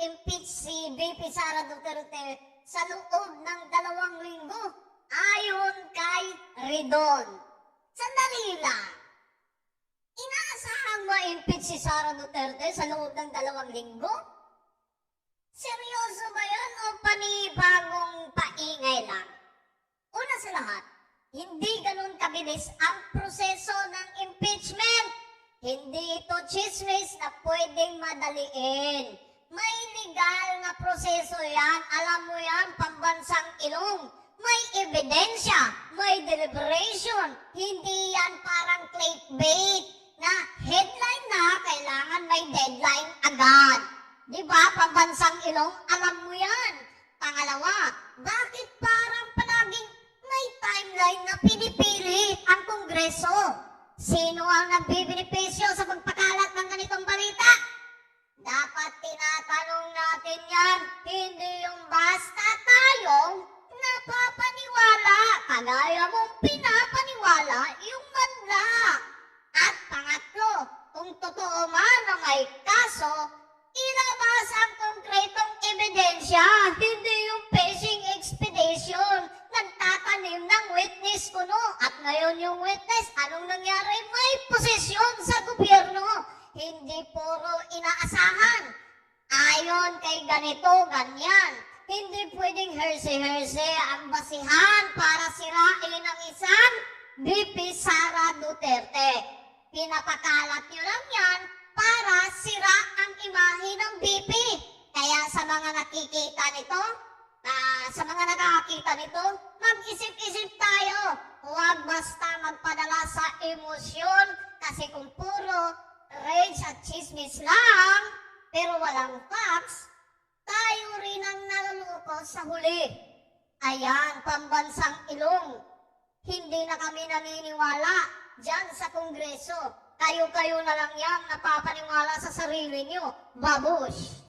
i-impeach si VP Sara Duterte sa loob ng 2 linggo ayon kay Ridon. Sandali lang. Inaasahang ma-impeach si Sara Duterte sa loob ng 2 linggo? Seryoso ba yan o panibagong paingay lang? Una sa lahat, hindi ganun kabilis ang proseso ng impeachment. Hindi ito chismis na pwedeng madaliin. May legal na proseso yan. Alam mo yan, pambansang ilong. May ebidensya, may deliberation. Hindi yan parang clickbait na headline na kailangan may deadline agad. Di ba, pambansang ilong? Alam mo yan. Pangalawa, bakit parang palaging may timeline na pinipili ang Kongreso? Sino ang nagbibenepisyo sa pagpakalat ng ganitong balita? Dapat tinatanong natin yan, hindi yung basta tayong napapaniwala. Kagaya mong pinapaniwala yung manla. At pangatlo, kung totoo man na may kaso, ilabas ang konkretong ebidensya, hindi yung fishing expedition. Nagtatanim ng witness kuno. At ngayon yung witness, anong nangyari? May posisyon sa gobyerno. Hindi puro inaasahan. Ayon kay ganito, ganyan. Hindi pwedeng herse-herse ang basihan para sirain ang isang VP Sara Duterte. Pinapakalat nyo lang yan para sira ang imahe ng VP. Kaya sa mga nakikita nito, sa mga nakakita nito, mag-isip-isip tayo. Huwag basta magpadala sa emosyon kasi kung puro rage at chismis lang, pero walang facts, tayo rin ang naluluko sa huli. Ayan, pambansang ilong. Hindi na kami naniniwala dyan sa Kongreso. Kayo-kayo na lang yang napapaniwala sa sarili nyo. Babush!